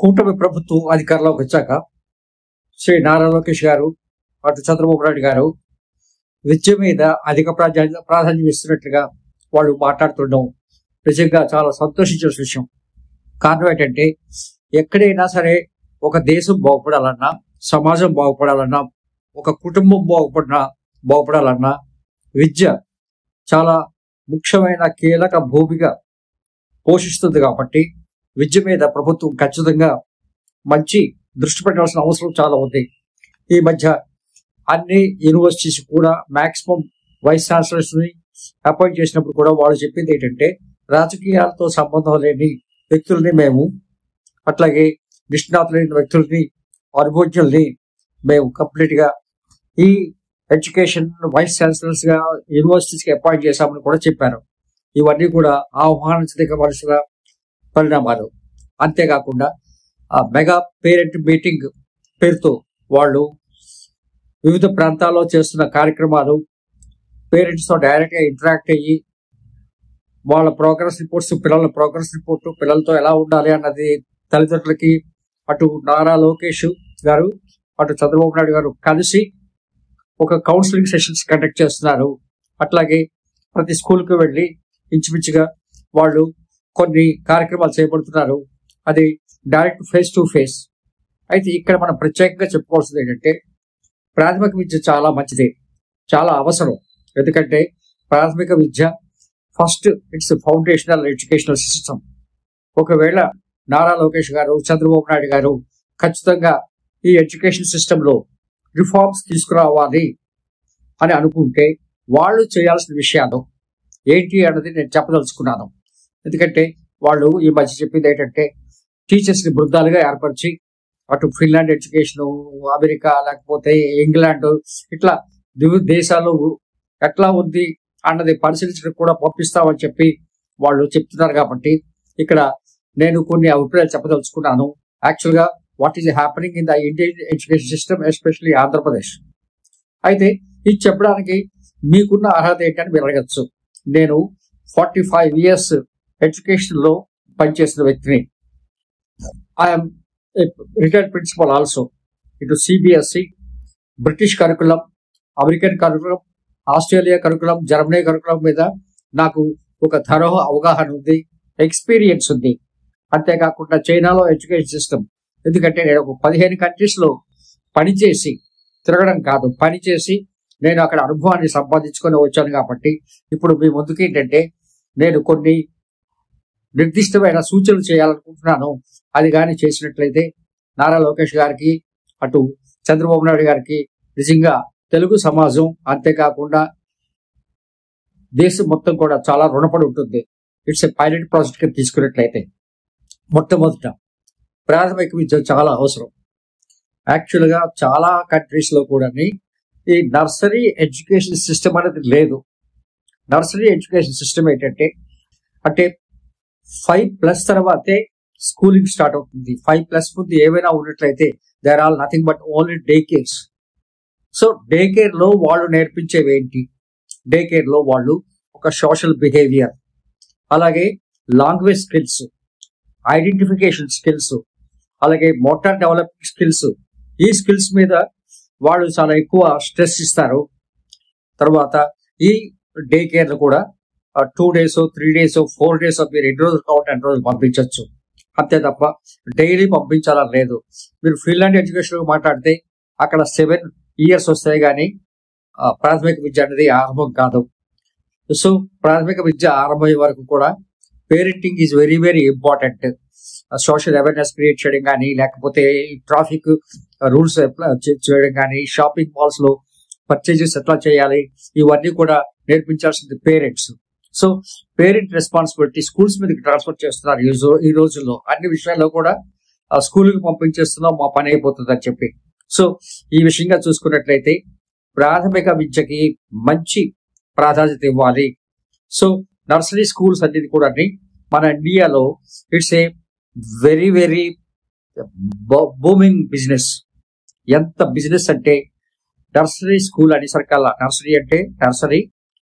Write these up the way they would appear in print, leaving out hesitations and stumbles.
కూటమి ప్రభుత్వం అధికారంలోకి వచ్చాక శ్రీ నారా లోకేష్ గారు, అటు చంద్రబాబు నాయుడు గారు విద్య మీద అధిక ప్రాధాన్యం ఇస్తున్నట్లుగా వాళ్ళు మాట్లాడుతుండడం నిజంగా చాలా సంతోషించిన విషయం. కారణం ఏంటంటే, ఎక్కడైనా సరే ఒక దేశం బాగుపడాలన్నా, సమాజం బాగుపడాలన్నా, ఒక కుటుంబం బాగుపడాలన్నా విద్య చాలా ముఖ్యమైన కీలక భూమిక పోషిస్తుంది. కాబట్టి విద్య మీద ప్రభుత్వం ఖచ్చితంగా మంచి దృష్టి పెట్టాల్సిన అవసరం చాలా ఉంది. ఈ మధ్య అన్ని యూనివర్సిటీస్ కూడా మాక్సిమం వైస్ ఛాన్సలర్స్ ని అపాయింట్ చేసినప్పుడు కూడా వాళ్ళు చెప్పింది ఏంటంటే, రాజకీయాలతో సంబంధం లేని వ్యక్తుల్ని మేము, అట్లాగే నిష్ణాతులైన వ్యక్తుల్ని, అనుభవజ్ఞుల్ని మేము కంప్లీట్ గా ఈ ఎడ్యుకేషన్ వైస్ ఛాన్సలర్స్ గా యూనివర్సిటీస్ కి అపాయింట్ చేశామని కూడా చెప్పారు. ఇవన్నీ కూడా ఆహ్వానించదగిన పరిణామాలు. అంతేకాకుండా మెగా పేరెంట్ మీటింగ్ పేరుతో వాళ్ళు వివిధ ప్రాంతాల్లో చేస్తున్న కార్యక్రమాలు, పేరెంట్స్ తో డైరెక్ట్ గా ఇంటరాక్ట్ అయ్యి వాళ్ళ ప్రోగ్రెస్ రిపోర్ట్స్, పిల్లల ప్రోగ్రెస్ రిపోర్టు, పిల్లలతో ఎలా ఉండాలి అన్నది తల్లిదండ్రులకి అటు నారా లోకేష్ గారు, అటు చంద్రబాబు నాయుడు గారు కలిసి ఒక కౌన్సిలింగ్ సెషన్స్ కండక్ట్ చేస్తున్నారు. అట్లాగే ప్రతి స్కూల్కి వెళ్ళి ఇంచుమించుగా వాళ్ళు కొన్ని కార్యక్రమాలు చేపడుతున్నారు. అది డైరెక్ట్ ఫేస్ టు ఫేస్. అయితే ఇక్కడ మనం ప్రత్యేకంగా చెప్పుకోవాల్సింది ఏంటంటే, ప్రాథమిక విద్య చాలా మంచిది, చాలా అవసరం. ఎందుకంటే ప్రాథమిక విద్య first it's foundational educational system. ఒకవేళ నారా లోకేష్ గారు, చంద్రబాబు నాయుడు గారు ఖచ్చితంగా ఈ ఎడ్యుకేషన్ సిస్టంలో రిఫార్మ్స్ తీసుకురావాలి అని అనుకుంటే వాళ్ళు చేయాల్సిన విషయాలు ఏంటి అన్నది నేను చెప్పదలుచుకున్నాను. ఎందుకంటే వాళ్ళు ఈ మధ్య చెప్పింది ఏంటంటే, టీచర్స్ ని బృందాలుగా ఏర్పరిచి అటు ఫిన్లాండ్ ఎడ్యుకేషన్, అమెరికా, లేకపోతే ఇంగ్లాండ్, ఇట్లా వివిధ దేశాలు ఎట్లా ఉంది అన్నది పరిశీలించడానికి కూడా పంపిస్తామని చెప్పి వాళ్ళు చెప్తున్నారు. కాబట్టి ఇక్కడ నేను కొన్ని అభిప్రాయాలు చెప్పదలుచుకున్నాను. యాక్చువల్ గా what is happening in the Indian education system, especially Andhra Pradesh. అయితే ఇది చెప్పడానికి మీకున్న అర్హత ఏంటని మీరు అడగచ్చు. నేను 45 years ఎడ్యుకేషన్ లో పనిచేసిన వ్యక్తిని. I'm retired principal also. ఇటు CBSE, British curriculum, American curriculum, Australia curriculum, Germany curriculum మీద నాకు ఒక తరహ అవగాహన ఉంది, ఎక్స్పీరియన్స్ ఉంది. అంతేకాకుండా చైనాలో ఎడ్యుకేషన్ సిస్టమ్, ఎందుకంటే నేను ఒక 15 కంట్రీస్ లో పనిచేసి, తిరగడం కాదు, పనిచేసి నేను అక్కడ అనుభవాన్ని సంపాదించుకొని వచ్చాను. కాబట్టి ఇప్పుడు మీ ముందుకు ఏంటంటే, నేను కొన్ని నిర్దిష్టమైన సూచనలు చేయాలనుకుంటున్నాను. అది కానీ చేసినట్లయితే నారా లోకేష్ గారికి, అటు చంద్రబాబు నాయుడు గారికి నిజంగా తెలుగు సమాజం, అంతేకాకుండా దేశం మొత్తం కూడా చాలా రుణపడి ఉంటుంది. ఇట్స్ ఏ పైలట్ ప్రాజెక్ట్ గా తీసుకున్నట్లయితే, మొట్టమొదట ప్రాథమిక విద్య చాలా అవసరం. యాక్చువల్ గా చాలా కంట్రీస్ లో కూడా ఈ నర్సరీ ఎడ్యుకేషన్ సిస్టమ్ అనేది లేదు. నర్సరీ ఎడ్యుకేషన్ సిస్టమ్ ఏంటంటే, అంటే 5+ తర్వాతే స్కూలింగ్ స్టార్ట్ అవుతుంది. 5+ ముందు ఏమైనా ఉన్నట్లయితే there all nothing but only day cares. So day care లో వాళ్ళు నేర్పించేవి ఏంటి? డే కేర్ లో వాళ్ళు ఒక సోషల్ బిహేవియర్, అలాగే లాంగ్వేజ్ స్కిల్స్, ఐడెంటిఫికేషన్ స్కిల్స్, అలాగే మోటార్ డెవలపింగ్ స్కిల్స్, ఈ స్కిల్స్ మీద వాళ్ళు చాలా ఎక్కువ స్ట్రెస్ ఇస్తారు. తర్వాత ఈ డే కేర్ కూడా 2 days, 3 days, 4 days మీరు ఎన్ని రోజులు కావాలి అన్ని రోజులు పంపించవచ్చు. అంతే తప్ప డైలీ పంపించాలని లేదు. మీరు ఫిన్లాండ్ ఎడ్యుకేషన్ మాట్లాడితే అక్కడ 7 years వస్తాయి, కానీ ప్రాథమిక విద్య అనేది ఆరంభం కాదు. సో ప్రాథమిక విద్య ఆరంభమయ్యే వరకు కూడా parenting is very very important. Social awareness create చేయడం కానీ, లేకపోతే ట్రాఫిక్ రూల్స్ చేయడం కానీ, షాపింగ్ మాల్స్ లో పర్చేజెస్ ఎట్లా చేయాలి, ఇవన్నీ కూడా నేర్పించాల్సింది parents. So parent responsibility schools మీదకి ట్రాన్స్ఫర్ చేస్తున్నారు ఈ రోజుల్లో. అన్ని విషయాల్లో కూడా స్కూల్కి పంపించేస్తున్నాం, మా పని అయిపోతుంది అని చెప్పి. సో ఈ విషయంగా చూసుకున్నట్లయితే ప్రాథమిక విద్యకి మంచి ప్రాధాన్యత ఇవ్వాలి. సో నర్సరీ స్కూల్స్ అనేది కూడా మన ఇండియాలో it's a very very booming business. ఎంత బిజినెస్ అంటే, నర్సరీ స్కూల్ అని సరికల్లా, నర్సరీ అంటే nursery,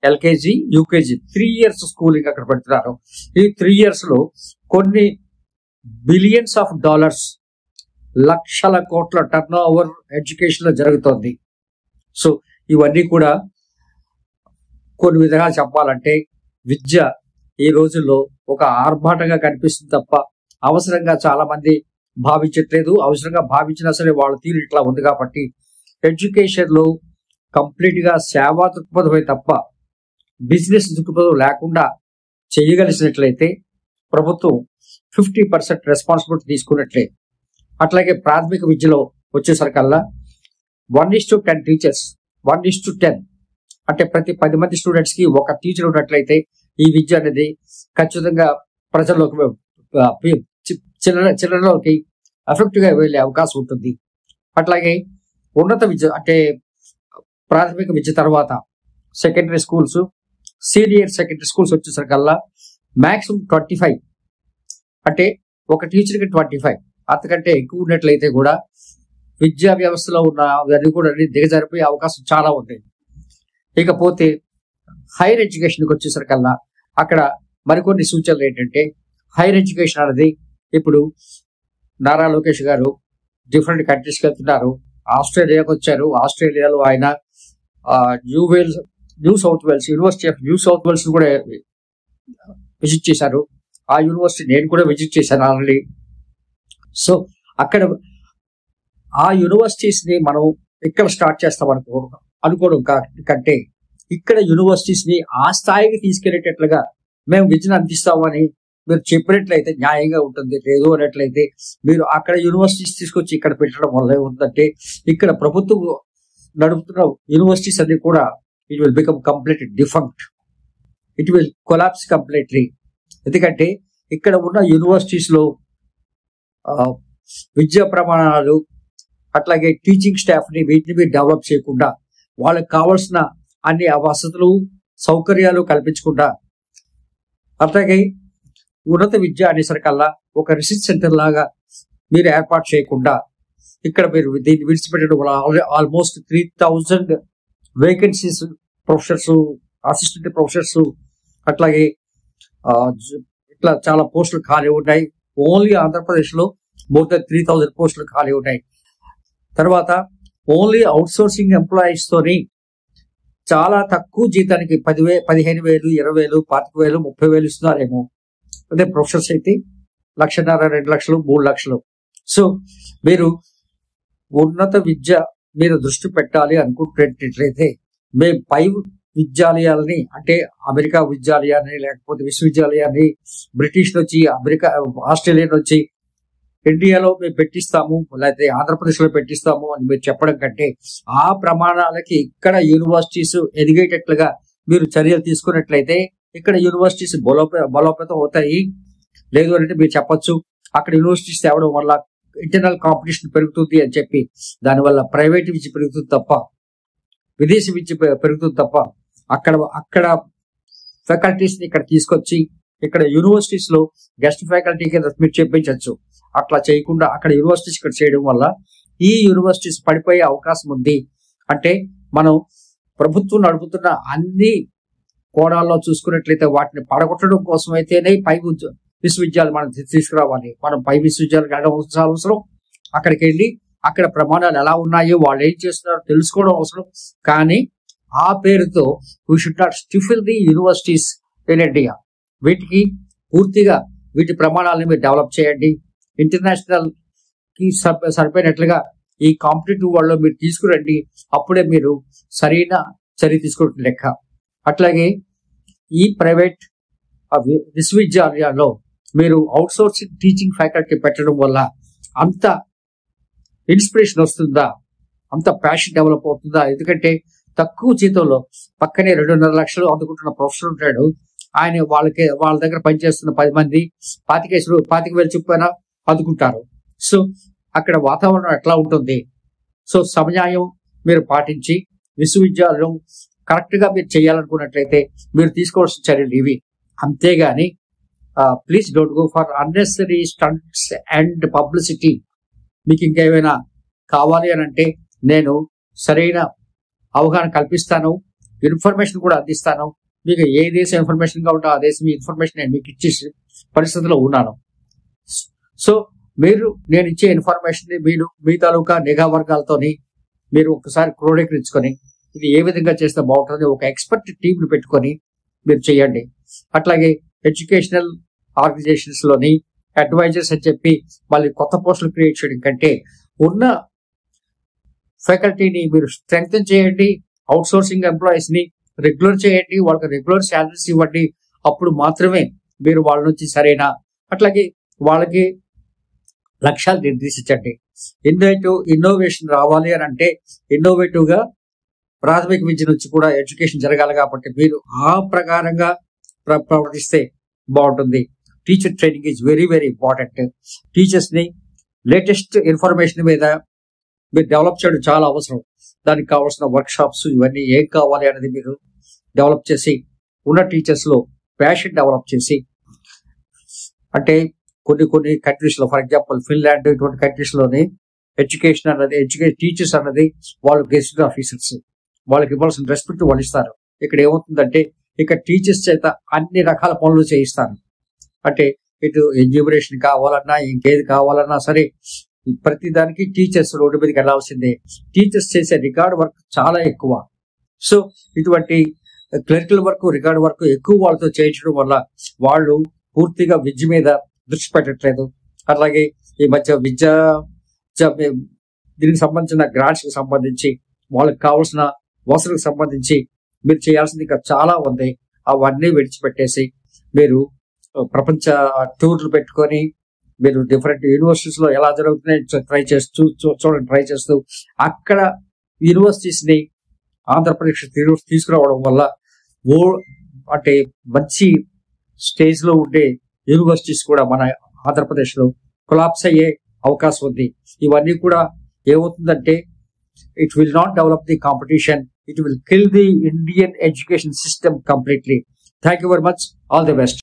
LKG, UKG 3 years schooling అక్కడ పెడుతున్నారు. ఈ 3 years లో కొన్ని $billions లక్షల కోట్ల టర్న్ ఓవర్ ఎడ్యుకేషన్ లో జరుగుతోంది. సో ఇవన్నీ కూడా కొన్ని విధంగా చెప్పాలంటే విద్య ఈ రోజుల్లో ఒక ఆర్భాటంగా కనిపిస్తుంది తప్ప అవసరంగా చాలా మంది భావించట్లేదు. అవసరంగా భావించినా సరే వాళ్ళ తీరు ఇట్లా ఉంది కాబట్టి ఎడ్యుకేషన్ లో కంప్లీట్ గా సేవా దృక్పథమే తప్ప బిజినెస్ దృక్పథం లేకుండా చేయగలిసినట్లయితే ప్రభుత్వం 50% రెస్పాన్సిబిలిటీ తీసుకున్నట్లే. అట్లాగే ప్రాథమిక విద్యలో వచ్చేసరికల్లా 1:10 టీచర్స్, 1:10 అంటే ప్రతి 10 మంది స్టూడెంట్స్ కి ఒక టీచర్ ఉన్నట్లయితే ఈ విద్య అనేది ఖచ్చితంగా ప్రజల్లోకి చిల్లరలోకి ఎఫెక్టివ్ గా వెళ్లే అవకాశం ఉంటుంది. అట్లాగే ఉన్నత విద్య అంటే ప్రాథమిక విద్య తర్వాత secondary schools, senior secondary schools వచ్చేసరికల్లా మాక్సిమం 25 అంటే ఒక టీచర్కి 25 అంతకంటే ఎక్కువ ఉన్నట్లయితే కూడా విద్యా వ్యవస్థలో ఉన్న అన్ని కూడా దిగజారిపోయే అవకాశం చాలా ఉంది. ఇకపోతే హైయర్ ఎడ్యుకేషన్కి వచ్చేసరికల్లా అక్కడ మరికొన్ని సూచనలు ఏంటంటే హైయర్ ఎడ్యుకేషన్ అనేది ఇప్పుడు నారా లోకేష్ గారు డిఫరెంట్ కంట్రీస్కి వెళ్తున్నారు. ఆస్ట్రేలియాకి వచ్చారు. ఆస్ట్రేలియాలో ఆయన new south wales university of new south wales కూడా విజిట్ చేశారు. ఆ యూనివర్సిటీ నేను కూడా విజిట్ చేశాను ఆల్రెడీ. సో అక్కడ ఆ యూనివర్సిటీస్ ని మనం ఇక్కడ స్టార్ట్ చేస్తాం అనుకోవడం కంటే ఇక్కడ యూనివర్సిటీస్ ని ఆ స్థాయికి తీసుకెళ్లేటట్లుగా మేము విద్యను అందిస్తామని మీరు చెప్పినట్లయితే న్యాయంగా ఉంటుంది. లేదు అన్నట్లయితే మీరు అక్కడ యూనివర్సిటీస్ తీసుకొచ్చి ఇక్కడ పెట్టడం వల్ల ఏముందంటే ఇక్కడ ప్రభుత్వం నడుపుతున్న యూనివర్సిటీస్ అన్ని కూడా it will become complete defunct, it will collapse completely. ఎందుకంటే ఇక్కడ ఉన్న యూనివర్సిటీస్ లో విద్యా ప్రమాణాలు అట్లాగే టీచింగ్ స్టాఫ్ ని వీటిని మీరు డెవలప్ చేయకుండా వాళ్ళకి కావాల్సిన అన్ని వసతులు సౌకర్యాలు కల్పించకుండా అట్లాగే ఉన్నత విద్య అనేసరికల్లా ఒక రీసెర్చ్ సెంటర్ లాగా మీరు ఏర్పాటు చేయకుండా ఇక్కడ మీరు దీన్ని విడిచిపెట్టడం వల్ల almost 3000 vacancies, professors, assistant professors అట్లాగే ఇట్లా చాలా పోస్టులు ఖాళీ ఉన్నాయి. ఓన్లీ ఆంధ్రప్రదేశ్ లో మోర్ దెన్ 3000 పోస్టులు ఖాళీ ఉన్నాయి. తర్వాత ఓన్లీ అవుట్ సోర్సింగ్ ఎంప్లాయీస్ తోని చాలా తక్కువ జీతానికి 10,000, 15,000, 20,000, 25,000, 30,000 ఇస్తున్నారేమో. అదే ప్రొఫెసర్స్ అయితే 1,50,000, 2 లక్షలు, 3 లక్షలు. సో మీరు ఉన్నత విద్య మీరు దృష్టి పెట్టాలి అనుకుంటున్నట్లయితే మేము పై విద్యాలయాలని అంటే అమెరికా విద్యాలయాన్ని లేకపోతే విశ్వవిద్యాలయాన్ని బ్రిటిష్ నుంచి ఆస్ట్రేలియా నుంచి ఇండియాలో మేము పెట్టిస్తాము లేకపోతే ఆంధ్రప్రదేశ్ లో పెట్టిస్తాము అని మీరు చెప్పడం కంటే ఆ ప్రమాణాలకి ఇక్కడ యూనివర్సిటీస్ ఎదిగేటట్లుగా మీరు చర్యలు తీసుకున్నట్లయితే ఇక్కడ యూనివర్సిటీస్ బలోపేతం అవుతాయి. లేదు అంటే మీరు చెప్పొచ్చు అక్కడ యూనివర్సిటీస్ తేవడం వల్ల ఇంటర్నల్ కాంపిటీషన్ పెరుగుతుంది అని చెప్పి దానివల్ల ప్రైవేట్ విద్య పెరుగుతుంది తప్ప విదేశీ విద్య పెరుగుతుంది తప్ప అక్కడ ఫ్యాకల్టీస్ ని ఇక్కడ తీసుకొచ్చి ఇక్కడ యూనివర్సిటీస్ లో గెస్ట్ ఫ్యాకల్టీ కింద మీరు చెప్పించవచ్చు. అట్లా చేయకుండా అక్కడ యూనివర్సిటీస్ ఇక్కడ చేయడం వల్ల ఈ యూనివర్సిటీస్ పడిపోయే అవకాశం ఉంది. అంటే మనం ప్రభుత్వం నడుపుతున్న అన్ని కోణాల్లో చూసుకున్నట్లయితే వాటిని పడగొట్టడం కోసం అయితేనే పై విశ్వవిద్యాలయం మనం తీసుకురావాలి. మనం పై విశ్వవిద్యాలయం వెళ్ళడం అవసరం. అక్కడికి వెళ్ళి అక్కడ ప్రమాణాలు ఎలా ఉన్నాయో వాళ్ళు ఏం చేస్తున్నారో తెలుసుకోవడం అవసరం. కానీ ఆ పేరుతో we should not stifle the universities in India. వీటికి పూర్తిగా వీటి ప్రమాణాలను మీరు డెవలప్ చేయండి. ఇంటర్నేషనల్ కి సరిపోయినట్లుగా ఈ కాంపిటేటివ్ వరల్డ్ లో మీరు తీసుకురండి. అప్పుడే మీరు సరైన చర్య తీసుకుంటున్న లెక్క. అట్లాగే ఈ ప్రైవేట్ విశ్వవిద్యాలయాల్లో మీరు అవుట్ సోర్సింగ్ టీచింగ్ ఫ్యాకల్టీ పెట్టడం వల్ల అంత ఇన్స్పిరేషన్ వస్తుందా, అంత ప్యాషన్ డెవలప్ అవుతుందా? ఎందుకంటే తక్కువ జీతంలో పక్కనే 2.5 లక్షలు అందుకుంటున్న ప్రొఫెసర్ ఉంటాడు. ఆయన వాళ్ళ దగ్గర పనిచేస్తున్న 10 మంది 25,000 చొప్పున అందుకుంటారు. సో అక్కడ వాతావరణం ఎట్లా ఉంటుంది? సో సమన్యాయం మీరు పాటించి విశ్వవిద్యాలయం కరెక్ట్ గా మీరు చేయాలనుకున్నట్లయితే మీరు తీసుకోవాల్సిన చర్యలు ఇవి. అంతేగాని please don't go for unnecessary stunts and publicity. మీకు ఇంకేమైనా కావాలి అని అంటే నేను సరైన అవగాహన కల్పిస్తాను, ఇన్ఫర్మేషన్ కూడా అందిస్తాను. మీకు ఏ దేశం ఇన్ఫర్మేషన్ గా ఉంటే ఆ దేశం ఇన్ఫర్మేషన్ నేను మీకు ఇచ్చే పరిస్థితిలో ఉన్నాను. సో నేను ఇచ్చే ఇన్ఫర్మేషన్ ని మీరు మీ తాలూకా నిఘా వర్గాలతోని మీరు ఒకసారి క్రోడీకరించుకొని ఇది ఏ విధంగా చేస్తే బాగుంటుంది ఒక ఎక్స్పర్ట్ టీంని పెట్టుకొని మీరు చేయండి. అట్లాగే ఎడ్యుకేషనల్ ఆర్గనైజేషన్స్ లోని అడ్వైజర్స్ అని చెప్పి మళ్ళీ కొత్త పోస్టులు క్రియేట్ చేయడం కంటే ఉన్న ఫ్యాకల్టీని మీరు స్ట్రెంగ్తన్ చేయండి. అవుట్ సోర్సింగ్ ఎంప్లాయీస్ ని రెగ్యులర్ చేయండి, వాళ్ళకి రెగ్యులర్ శాలరీస్ ఇవ్వండి. అప్పుడు మాత్రమే మీరు వాళ్ళ నుంచి సరైన అట్లాగే వాళ్ళకి లక్ష్యాలు నిర్దేశించండి. ఇన్నోవేషన్ రావాలి అని అంటే ఇన్నోవేటివ్ గా ప్రాథమిక విద్య నుంచి కూడా ఎడ్యుకేషన్ జరగాలి. కాబట్టి మీరు ఆ ప్రకారంగా ప్రవర్తిస్తే బాగుంటుంది. Teacher training is very very important. Teachers ని లేటెస్ట్ ఇన్ఫర్మేషన్ మీద మీరు డెవలప్ చేయడం చాలా అవసరం. దానికి కావాల్సిన వర్క్ షాప్స్ ఇవన్నీ ఏం కావాలి అనేది మీరు డెవలప్ చేసి ఉన్న టీచర్స్ లో ప్యాషన్ డెవలప్ చేసి, అంటే కొన్ని కంట్రీస్ లో ఫర్ ఎగ్జాంపుల్ ఫిన్లాండ్ ఇటువంటి కంట్రీస్ లోని ఎడ్యుకేషన్ అన్నది టీచర్స్ అన్నది వాళ్ళు గెస్టెడ్ ఆఫీసర్స్, వాళ్ళకి ఇవ్వాల్సిన రెస్పెక్ట్ వాళ్ళు ఇస్తారు. ఇక్కడ ఏమవుతుందంటే ఇక్కడ టీచర్స్ చేత అన్ని రకాల పనులు చేయిస్తారు. అంటే ఇటు ఎన్యూమరేషన్ కావాలన్నా ఇంకేది కావాలన్నా సరే ప్రతి దానికి టీచర్స్ రోడ్డు మీదకి వెళ్లాల్సిందే. టీచర్స్ చేసే రికార్డ్ వర్క్ చాలా ఎక్కువ. సో ఇటువంటి క్లరికల్ వర్క్ రికార్డ్ వర్క్ ఎక్కువ వాళ్ళతో చేయించడం వల్ల వాళ్ళు పూర్తిగా విద్య మీద దృష్టి పెట్టట్లేదు. అలాగే ఈ మధ్య దీనికి సంబంధించిన గ్రాంట్స్ కి సంబంధించి వాళ్ళకి కావాల్సిన వసతులకు సంబంధించి మీరు చేయాల్సింది ఇంకా చాలా ఉంది. అవన్నీ విడిచిపెట్టేసి మీరు ప్రపంచ టూర్లు పెట్టుకొని మీరు డిఫరెంట్ యూనివర్సిటీస్ లో ఎలా జరుగుతున్నాయి ట్రై చేస్తూ అక్కడ యూనివర్సిటీస్ ని ఆంధ్రప్రదేశ్ తీసుకురావడం వల్ల అంటే మంచి స్టేజ్ లో ఉండే యూనివర్సిటీస్ కూడా మన ఆంధ్రప్రదేశ్ లో కొలాప్స్ అయ్యే అవకాశం ఉంది. ఇవన్నీ కూడా ఏమవుతుందంటే it will not develop the competition. It will kill the Indian education system completely. Thank you very much. All the best.